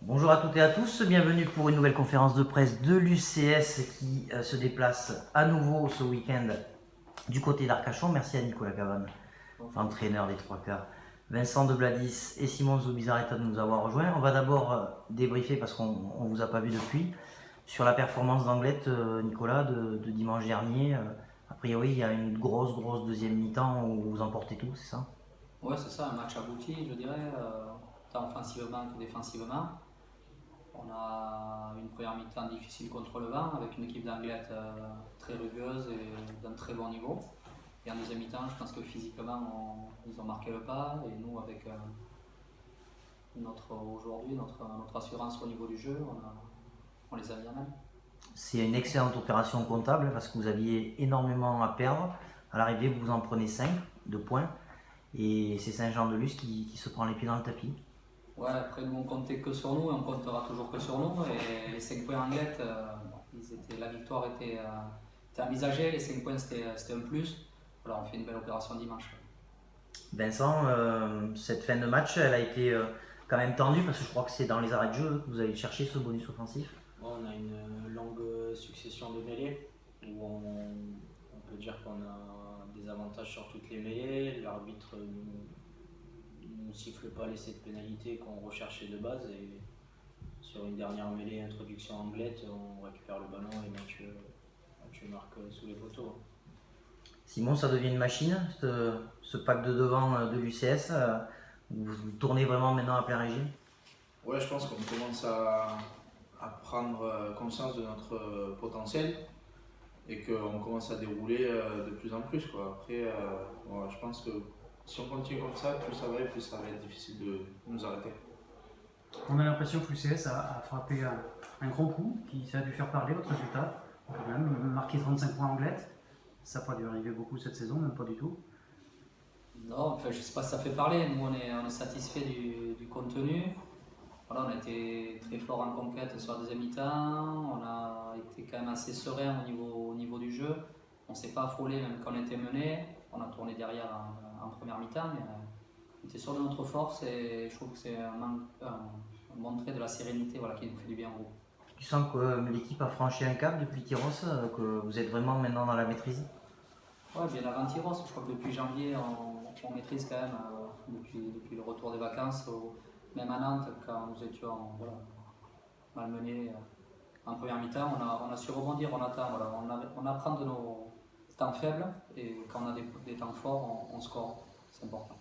Bonjour à toutes et à tous, bienvenue pour une nouvelle conférence de presse de l'UCS qui se déplace à nouveau ce week-end du côté d'Arcachon. Merci à Nicolas Cavane, entraîneur des trois quarts, Vincent Debladis et Simon Zubizarreta de nous avoir rejoints. On va d'abord débriefer, parce qu'on ne vous a pas vu depuis, sur la performance d'Anglet, Nicolas, de dimanche dernier. A priori, il y a une grosse deuxième mi-temps où vous emportez tout, c'est ça? Ouais, c'est ça, un match abouti, je dirais, tant offensivement que défensivement. On a une première mi-temps difficile contre le vent, avec une équipe d'Angleterre très rugueuse et d'un très bon niveau. Et en deuxième mi-temps, je pense que physiquement, ils ont marqué le pas. Et nous, avec notre assurance au niveau du jeu, on les a mis à mal. C'est une excellente opération comptable parce que vous aviez énormément à perdre. À l'arrivée, vous en prenez 5 de points. Et c'est Saint-Jean-de-Luz qui se prend les pieds dans le tapis. Ouais, après, nous, on comptait que sur nous et on comptera toujours que sur nous. Et les 5 points Angleterre, la victoire était envisagée. Les 5 points, c'était un plus. Voilà, on fait une belle opération dimanche. Vincent, cette fin de match, elle a été quand même tendue parce que je crois que c'est dans les arrêts de jeu que vous allez chercher ce bonus offensif. Bon, on a une longue succession de mêlées où on peut dire qu'on a des avantages sur toutes les mêlées. L'arbitre nous siffle pas l'essai de pénalité qu'on recherchait de base et sur une dernière mêlée introduction anglaise, on récupère le ballon et Mathieu marque sous les poteaux. Simon, ça devient une machine, ce pack de devant de l'UCS. Vous tournez vraiment maintenant à plein régime. Ouais, je pense qu'on commence à prendre conscience de notre potentiel et qu'on commence à dérouler de plus en plus, quoi. Après, ouais, je pense que si on continue comme ça, plus ça va et plus ça va être difficile de nous arrêter. On a l'impression que l'UCS a frappé un gros coup, ça a dû faire parler votre résultat. On peut même marquer 35 points Angleterre. Ça n'a pas dû arriver beaucoup cette saison, même pas du tout. Non, enfin, je sais pas si ça fait parler. Nous, on est satisfait du contenu. Voilà, on a été très fort en conquête sur la deuxième mi-temps. On a été quand même assez serein au niveau du jeu. On ne s'est pas affolé même quand on était mené. On a tourné derrière en première mi-temps, mais on était sûr de notre force et je trouve que c'est un montré de la sérénité, voilà, qui nous fait du bien en gros. Tu sens que l'équipe a franchi un cap depuis Tyros, que vous êtes vraiment maintenant dans la maîtrise? Ouais, bien avant Tyros, je crois que depuis janvier, on maîtrise quand même, depuis le retour des vacances, même à Nantes, quand nous étions voilà, malmenés en première mi-temps, on a su rebondir, on attend, voilà, on apprend de nos temps faibles et quand on a des temps forts, on score, c'est important.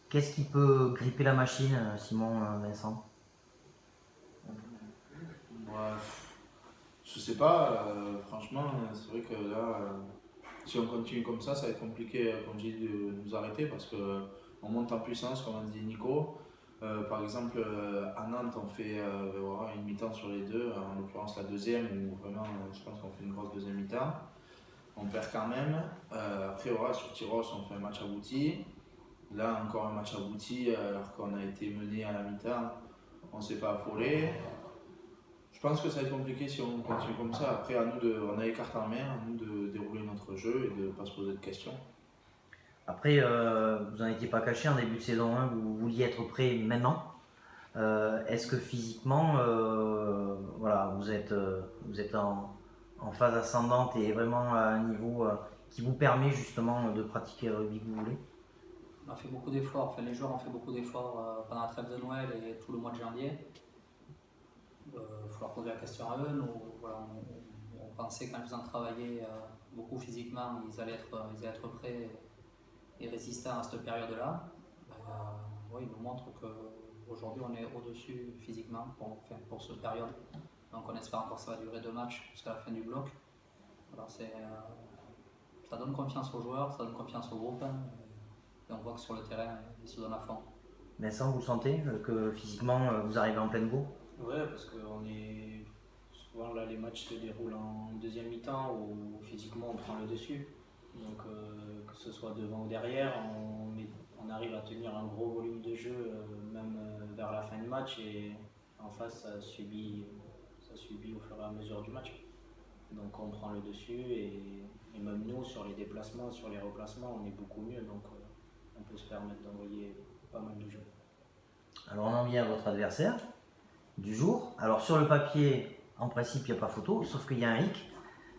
Qu'est-ce qui peut gripper la machine, Simon, Vincent? Ouais, je sais pas, franchement, c'est vrai que là, si on continue comme ça va être compliqué, comme je dis, de nous arrêter parce qu'on monte en puissance, comme a dit Nico. Par exemple, à Nantes, on fait voilà, une mi-temps sur les deux, en l'occurrence la deuxième, où vraiment, je pense qu'on fait une grosse deuxième mi-temps. On perd quand même. Après, voilà, sur Tyros, on fait un match abouti. Là, encore un match abouti, alors qu'on a été mené à la mi-temps, on ne s'est pas affolé. Je pense que ça va être compliqué si on continue comme ça. Après, on a les cartes en main, à nous de dérouler notre jeu et de ne pas se poser de questions. Après, vous n'en étiez pas caché en début de saison 1, vous vouliez être prêt maintenant. Est-ce que physiquement, voilà, vous êtes en phase ascendante et vraiment à un niveau qui vous permet justement de pratiquer le rugby que vous voulez? On a fait beaucoup d'efforts, enfin, les joueurs ont fait beaucoup d'efforts pendant la trêve de Noël et tout le mois de janvier. Il faut leur poser la question à eux. Nous, voilà, on pensait qu'en faisant travailler beaucoup physiquement, ils allaient être prêts et résistants à cette période-là. Oui, ils nous montrent qu'aujourd'hui on est au-dessus physiquement pour cette période. Donc on espère encore que ça va durer 2 matchs jusqu'à la fin du bloc. Alors ça donne confiance aux joueurs, ça donne confiance au groupe et on voit que sur le terrain ils se donnent à fond. Vincent, vous le sentez que physiquement vous arrivez en pleine bourre? Ouais, parce que souvent là, les matchs se déroulent en deuxième mi-temps où physiquement on prend le dessus. Donc que ce soit devant ou derrière, on arrive à tenir un gros volume de jeu même vers la fin du match et en face ça subit au fur et à mesure du match. Donc on prend le dessus et même nous sur les déplacements, sur les replacements, on est beaucoup mieux. Donc on peut se permettre d'envoyer pas mal de jeux. Alors on en vient à votre adversaire, du jour. Alors sur le papier, en principe, il n'y a pas photo, sauf qu'il y a un hic,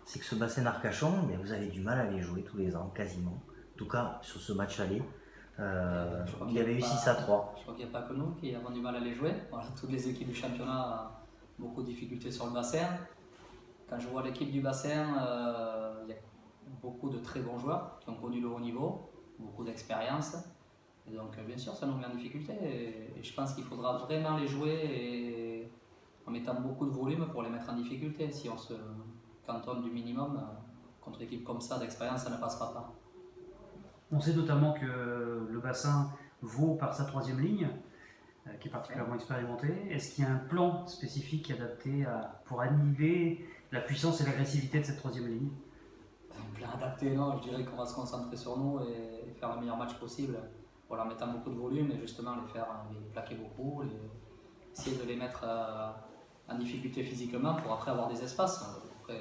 c'est que ce bassin d'Arcachon, mais vous avez du mal à les jouer tous les ans, quasiment. En tout cas, sur ce match aller, Je crois il qu'il y y a avait eu pas- 6-3. Je crois qu'il n'y a pas que nous qui avons du mal à les jouer. Voilà, toutes les équipes du championnat ont beaucoup de difficultés sur le bassin. Quand je vois l'équipe du bassin, il y a beaucoup de très bons joueurs qui ont connu le haut niveau, beaucoup d'expérience. Et donc, bien sûr, ça nous met en difficulté. Et je pense qu'il faudra vraiment les jouer et en mettant beaucoup de volume pour les mettre en difficulté. Si on se cantonne du minimum, contre une équipe comme ça d'expérience, ça ne passera pas. On sait notamment que le bassin vaut par sa troisième ligne, qui est particulièrement expérimentée. Est-ce qu'il y a un plan spécifique adapté pour annihiler la puissance et l'agressivité de cette troisième ligne? Un plan adapté, non, je dirais qu'on va se concentrer sur nous et faire le meilleur match possible. Voilà, en mettant beaucoup de volume et justement les plaquer beaucoup, essayer de les mettre en difficulté physiquement pour après avoir des espaces. Après,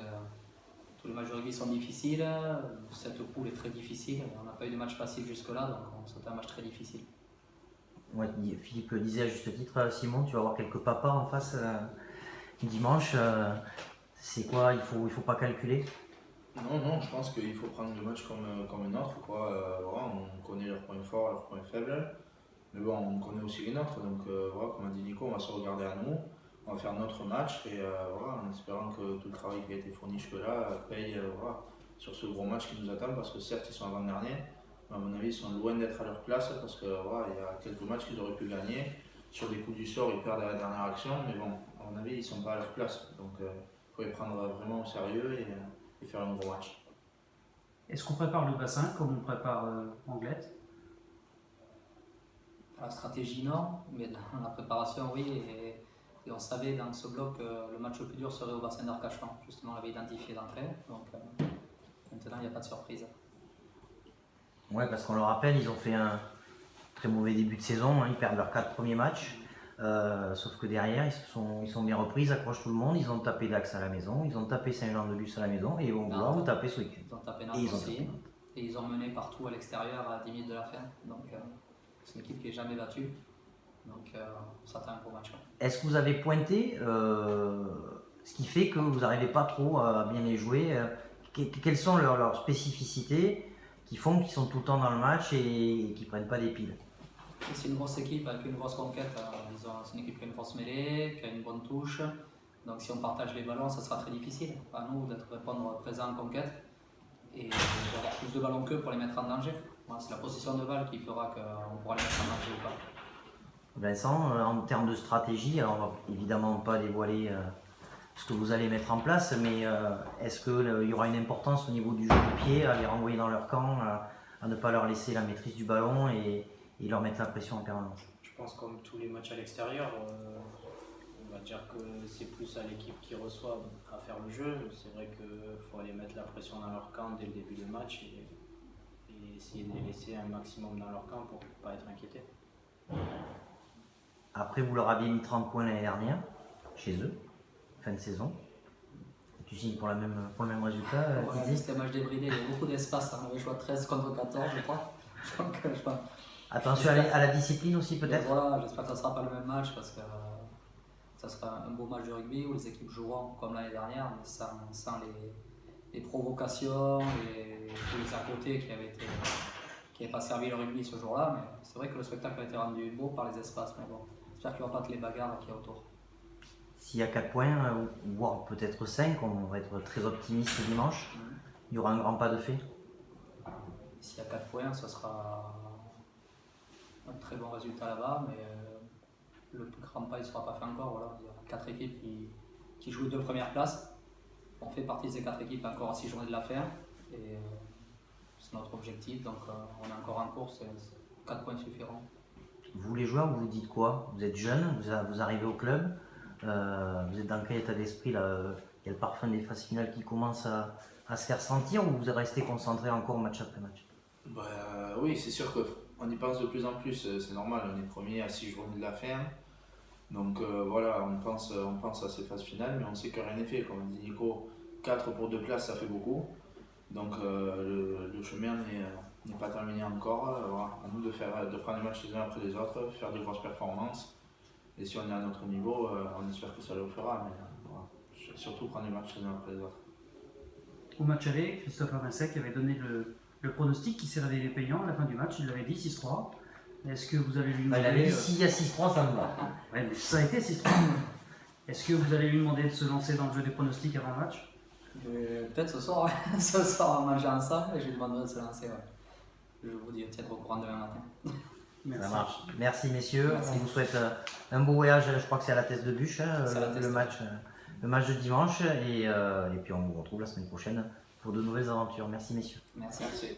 tous les matchs de rugby sont difficiles, cette poule est très difficile, on n'a pas eu de match facile jusque-là, donc c'était un match très difficile. Ouais, Philippe le disait à juste titre, Simon, tu vas avoir quelques papas en face dimanche. C'est quoi, il faut pas calculer? Non, je pense qu'il faut prendre le match comme un autre. Quoi. Voilà, on connaît leurs points forts, leurs points faibles. Mais bon, on connaît aussi les nôtres. Donc voilà, comme a dit Nico, on va se regarder à nous. On va faire notre match et voilà, en espérant que tout le travail qui a été fourni jusque-là paye voilà, sur ce gros match qui nous attend. Parce que certes, ils sont avant-derniers, mais à mon avis, ils sont loin d'être à leur place. Parce que voilà, il y a quelques matchs qu'ils auraient pu gagner. Sur des coups du sort, ils perdent à la dernière action. Mais bon, à mon avis, ils ne sont pas à leur place. Donc il faut les prendre vraiment au sérieux et faire un gros match. Est-ce qu'on prépare le bassin comme on prépare Anglette? La stratégie, non, mais dans la préparation, oui. Et on savait dans ce bloc que le match le plus dur serait au bassin d'Arcachon. Justement, on l'avait identifié d'entrée. Donc maintenant, il n'y a pas de surprise. Ouais, parce qu'on le rappelle, ils ont fait un très mauvais début de saison, hein, ils perdent leurs 4 premiers matchs. Sauf que derrière, ils sont bien repris, ils accrochent tout le monde, ils ont tapé Dax à la maison, ils ont tapé Saint-Jean-de-Luz à la maison et ils vont vouloir vous taper ce week-end. Ils ont tapé Nantes Et ils ont aussi. tapé Nantes. Et ils ont mené partout à l'extérieur à 10 minutes de la fin. Donc c'est une équipe qui n'est jamais battue. Donc on s'attend à un gros match. Ouais. Est-ce que vous avez pointé ce qui fait que vous n'arrivez pas trop à bien les jouer quelles sont leurs spécificités qui font qu'ils sont tout le temps dans le match et qui ne prennent pas des piles? C'est une grosse équipe avec une grosse conquête. C'est une équipe qui a une grosse mêlée, qui a une bonne touche. Donc si on partage les ballons, ça sera très difficile à nous d'être présents en conquête et d'avoir plus de ballons qu'eux pour les mettre en danger. Voilà, c'est la possession de balle qui fera qu'on pourra les mettre en danger ou pas. Vincent, en termes de stratégie, alors on va évidemment pas dévoiler ce que vous allez mettre en place, mais est-ce qu'il y aura une importance au niveau du jeu du pied, à les renvoyer dans leur camp, à ne pas leur laisser la maîtrise du ballon et leur mettre la pression en permanence? Je pense comme tous les matchs à l'extérieur, on va dire que c'est plus à l'équipe qui reçoit à faire le jeu. C'est vrai qu'il faut aller mettre la pression dans leur camp dès le début du match et essayer de les laisser un maximum dans leur camp pour ne pas être inquiétés. Après, vous leur aviez mis 30 points l'année dernière, chez eux, fin de saison. Tu signes pour le même résultat, Voilà, Didier? c'était un match débridé, il y avait beaucoup d'espace. On avait joué 13 contre 14, je crois. Donc, je pense. Attention à la discipline aussi peut-être. Voilà, j'espère que ça ne sera pas le même match parce que ça sera un beau match de rugby où les équipes joueront comme l'année dernière, mais sans les provocations et tous les à côté qui n'avaient pas servi le rugby ce jour-là. Mais c'est vrai que le spectacle a été rendu beau par les espaces. Mais bon, j'espère qu'il n'y aura pas que les bagarres qu'il y a autour. S'il y a 4 points, voire peut-être 5, on va être très optimiste dimanche. Il y aura un grand pas de fait. S'il y a 4 points, ce sera un très bon résultat là-bas, mais le plus grand pas ne sera pas fait encore. Voilà. Il y a 4 équipes qui jouent 2 premières places. On fait partie de ces 4 équipes encore à 6 journées de la faire. Et c'est notre objectif, donc on est encore en course et 4 points suffiront. Vous les joueurs, vous vous dites quoi? Vous êtes jeunes, vous arrivez au club, vous êtes dans quel état d'esprit là? Il y a le parfum des phases finales qui commence à se faire sentir ou vous restez concentré encore match après match? Oui, c'est sûr qu'on y pense de plus en plus, c'est normal, on est premier à 6 journées de la fin. Donc voilà, on pense à ces phases finales, mais on sait que rien n'est fait. Comme dit Nico, 4 pour 2 places, ça fait beaucoup. Donc le chemin n'est pas terminé encore. Voilà. À nous de prendre les matchs les uns après les autres, faire de grosses performances Et si on est à notre niveau, on espère que ça le fera. Mais voilà. Surtout prendre les matchs les uns après les autres. Au match aller, Christophe Avincek avait donné le pronostic qui s'est révélé payant à la fin du match. Il l'avait dit 6-3. Est-ce que vous allez lui Bah, demander... il avait dit s'il y a 6-3, ça me va. Ouais, mais ça a été 6-3. Est-ce que vous allez lui demander de se lancer dans le jeu des pronostics avant le match? Peut-être ce soir, ouais. Ce soir, on mange ensemble et je lui demanderai de se lancer. Ouais. Je vous dis, tiendrai au courant demain matin. Merci. Ça marche. Merci messieurs. Merci. On vous souhaite un beau voyage. Je crois que c'est à la Teste de Bûche, hein, C'est à la Teste. le match de dimanche. Et puis on vous retrouve la semaine prochaine pour de nouvelles aventures. Merci messieurs. Merci. Merci.